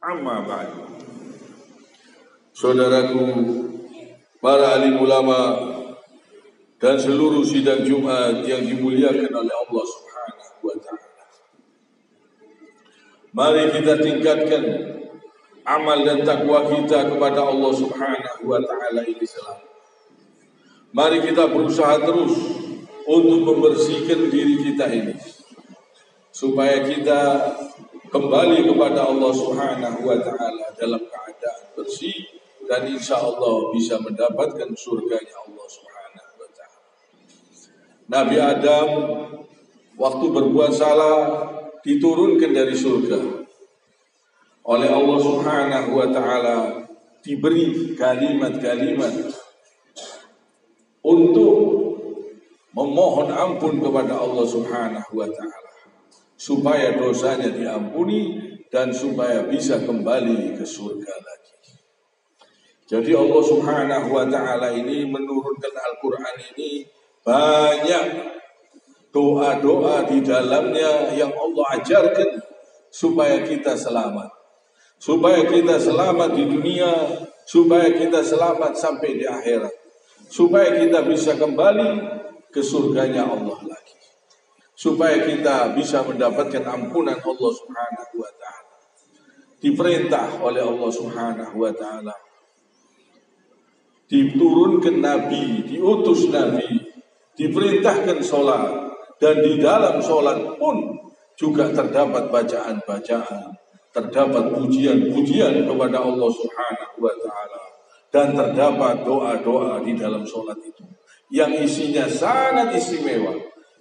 Amma ba'd. Saudaraku, para alim ulama dan seluruh sidang Jumat yang dimuliakan oleh Allah Subhanahu wa ta'ala. Mari kita tingkatkan amal dan takwa kita kepada Allah Subhanahu wa ta'ala ini selalu. Mari kita berusaha terus untuk membersihkan diri kita ini, supaya kita kembali kepada Allah Subhanahu wa ta'ala dalam keadaan bersih dan insya Allah bisa mendapatkan surganya Allah Subhanahu wa ta'ala. Nabi Adam waktu berbuat salah diturunkan dari surga oleh Allah Subhanahu wa ta'ala, diberi kalimat-kalimat untuk memohon ampun kepada Allah Subhanahu wa ta'ala, supaya dosanya diampuni dan supaya bisa kembali ke surga lagi. Jadi Allah Subhanahu wa ta'ala ini menurunkan Al-Quran ini banyak doa-doa di dalamnya yang Allah ajarkan supaya kita selamat. Supaya kita selamat di dunia, supaya kita selamat sampai di akhirat. Supaya kita bisa kembali ke surganya Allah lagi. Supaya kita bisa mendapatkan ampunan Allah Subhanahu wa ta'ala. Diperintah oleh Allah Subhanahu wa ta'ala, diturunkan Nabi, diutus Nabi, diperintahkan sholat, dan di dalam sholat pun juga terdapat bacaan-bacaan, terdapat pujian-pujian kepada Allah Subhanahu wa ta'ala, dan terdapat doa-doa di dalam sholat itu yang isinya sangat istimewa,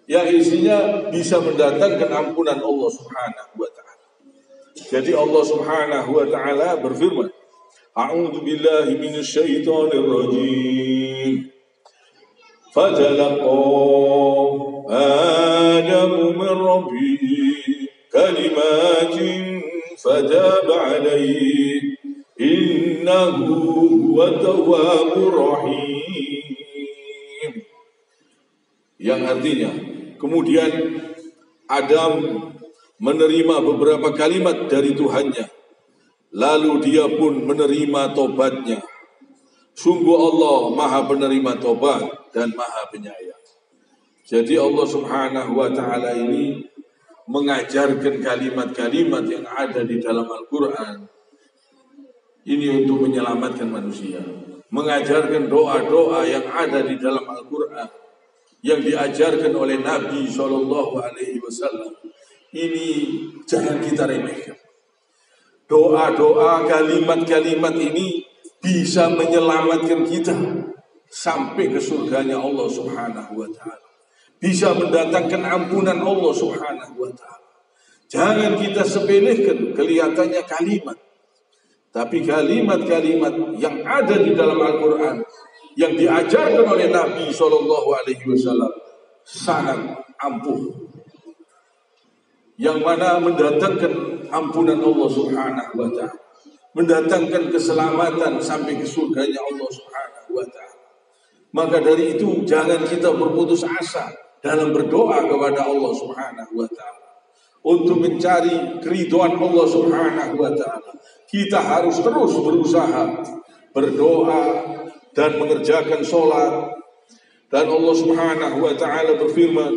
yang isinya bisa mendatangkan ampunan Allah Subhanahu wa ta'ala. Jadi Allah Subhanahu wa ta'ala berfirman, A'udzu billahi minasyaitonir rajim. Fatalaqa Adamu min rabbih kalimatin fataba alaihi innahu huwat tawwabur rahim. Yang artinya, kemudian Adam menerima beberapa kalimat dari Tuhannya, lalu dia pun menerima tobatnya. Sungguh Allah Maha penerima tobat dan Maha penyayang. Jadi Allah Subhanahu wa ta'ala ini mengajarkan kalimat-kalimat yang ada di dalam Al-Quran ini untuk menyelamatkan manusia. Mengajarkan doa-doa yang ada di dalam Al-Quran yang diajarkan oleh Nabi SAW. Ini jangan kita remehkan. Doa-doa, kalimat-kalimat ini bisa menyelamatkan kita sampai ke surganya Allah Subhanahu wa ta'ala. Bisa mendatangkan ampunan Allah Subhanahu wa ta'ala. Jangan kita sepelekan kelihatannya kalimat, tapi kalimat-kalimat yang ada di dalam Al-Quran yang diajarkan oleh Nabi SAW sangat ampuh, yang mana mendatangkan ampunan Allah Subhanahu wa ta'ala, mendatangkan keselamatan sampai ke surganya Allah Subhanahu wa ta'ala. Maka dari itu jangan kita berputus asa dalam berdoa kepada Allah Subhanahu wa ta'ala untuk mencari keridhaan Allah Subhanahu wa ta'ala. Kita harus terus berusaha berdoa dan mengerjakan sholat. Dan Allah Subhanahu wa ta'ala berfirman,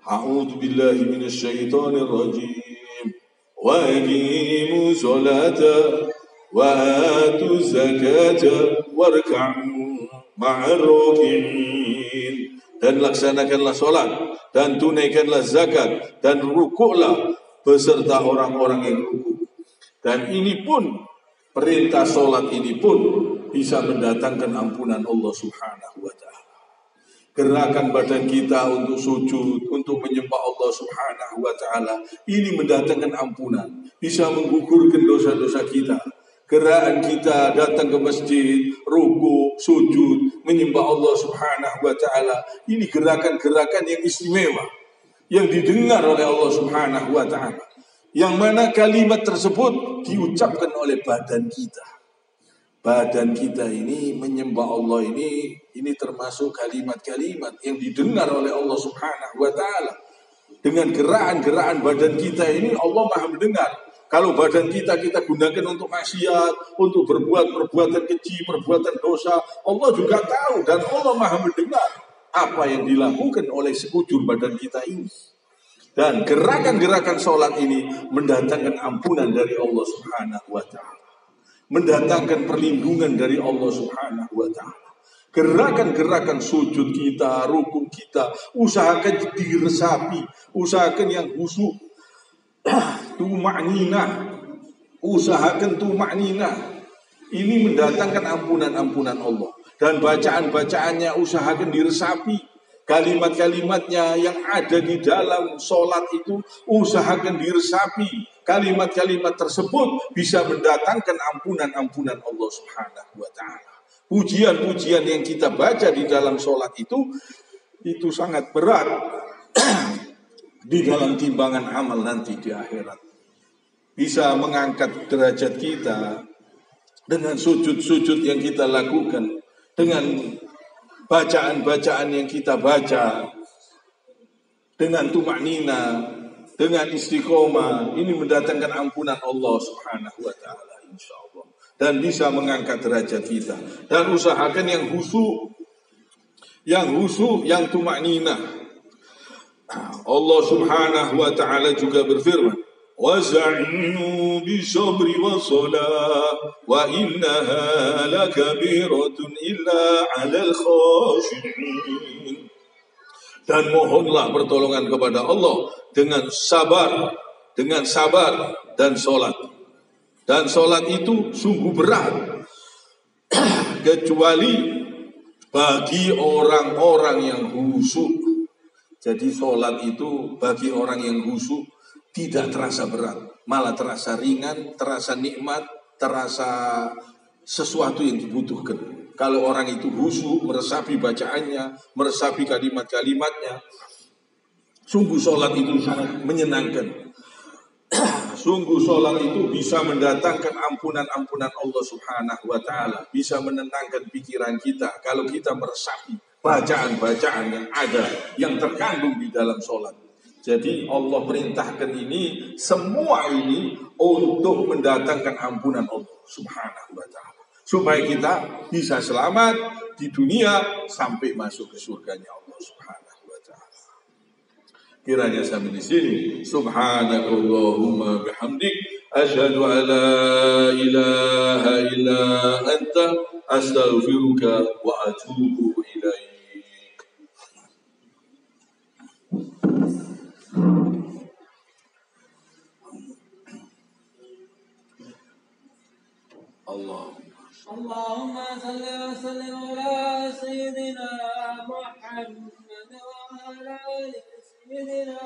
A'udzu billahi minasyaitonir rajim. Wa aqimu sholata wa atu zakata warka'u ma'ar raki'in. Dan laksanakanlah sholat dan tunaikanlah zakat dan rukuklah beserta orang-orang yang rukuk. Dan ini pun, perintah sholat ini pun bisa mendatangkan ampunan Allah Subhanahu wa ta'ala. Gerakan badan kita untuk sujud, untuk menyembah Allah Subhanahu wa ta'ala, ini mendatangkan ampunan, bisa menggugurkan dosa-dosa kita. Gerakan kita datang ke masjid, ruku, sujud, menyembah Allah Subhanahu wa ta'ala, ini gerakan-gerakan yang istimewa, yang didengar oleh Allah Subhanahu wa ta'ala, yang mana kalimat tersebut diucapkan oleh badan kita. Badan kita ini menyembah Allah ini termasuk kalimat-kalimat yang didengar oleh Allah Subhanahu wa ta'ala. Dengan gerakan-gerakan badan kita ini Allah Maha mendengar. Kalau badan kita gunakan untuk maksiat, untuk berbuat perbuatan keji, perbuatan dosa, Allah juga tahu dan Allah Maha mendengar apa yang dilakukan oleh sekujur badan kita ini. Dan gerakan-gerakan sholat ini mendatangkan ampunan dari Allah Subhanahu wa ta'ala, mendatangkan perlindungan dari Allah Subhanahu wa ta'ala. Gerakan-gerakan sujud kita, rukuk kita, usahakan diresapi, usahakan yang khusyuk, tuma'ninah, usahakan tuma'ninah. Ini mendatangkan ampunan-ampunan Allah. Dan bacaan-bacaannya usahakan diresapi. Kalimat-kalimatnya yang ada di dalam sholat itu usahakan diresapi. Kalimat-kalimat tersebut bisa mendatangkan ampunan-ampunan Allah Subhanahu wa ta'ala. Pujian-pujian yang kita baca di dalam sholat itu sangat berat di dalam timbangan amal nanti di akhirat. Bisa mengangkat derajat kita dengan sujud-sujud yang kita lakukan, dengan bacaan-bacaan yang kita baca, dengan tumaknina, dengan istiqomah. Ini mendatangkan ampunan Allah Subhanahu wa ta'ala, insyaallah. Dan bisa mengangkat derajat kita. Dan usahakan yang khusyuk, yang tumaknina. Allah Subhanahu wa ta'ala juga berfirman, وَزَعِنُوا بِصَبْرِ وَصَلَاةِ وَإِنَّهَا لَكَبِيرَةٌ إِلَّا عَلَى الْخَاشِعِينَ. Dan mohonlah pertolongan kepada Allah dengan sabar dan sholat. Dan sholat itu sungguh berat, kecuali bagi orang-orang yang khusyuk. Jadi sholat itu bagi orang yang khusyuk tidak terasa berat, malah terasa ringan, terasa nikmat, terasa sesuatu yang dibutuhkan. Kalau orang itu khusyuk, meresapi bacaannya, meresapi kalimat-kalimatnya, sungguh sholat itu sangat menyenangkan. Sungguh sholat itu bisa mendatangkan ampunan-ampunan Allah Subhanahu wa ta'ala, bisa menenangkan pikiran kita kalau kita meresapi bacaan-bacaan yang ada, yang terkandung di dalam sholat. Jadi Allah perintahkan ini, semua ini untuk mendatangkan ampunan Allah Subhanahu wa ta'ala, supaya kita bisa selamat di dunia sampai masuk ke surganya Allah Subhanahu wa ta'ala. Kiranya sampai di sini. Subhanakallahumma bihamdik, asyhadu an la ilaha illa anta, astaghfiruka wa atubu ilaik. اللهم صل وسلم على سيدنا محمد وعلى آل سيدنا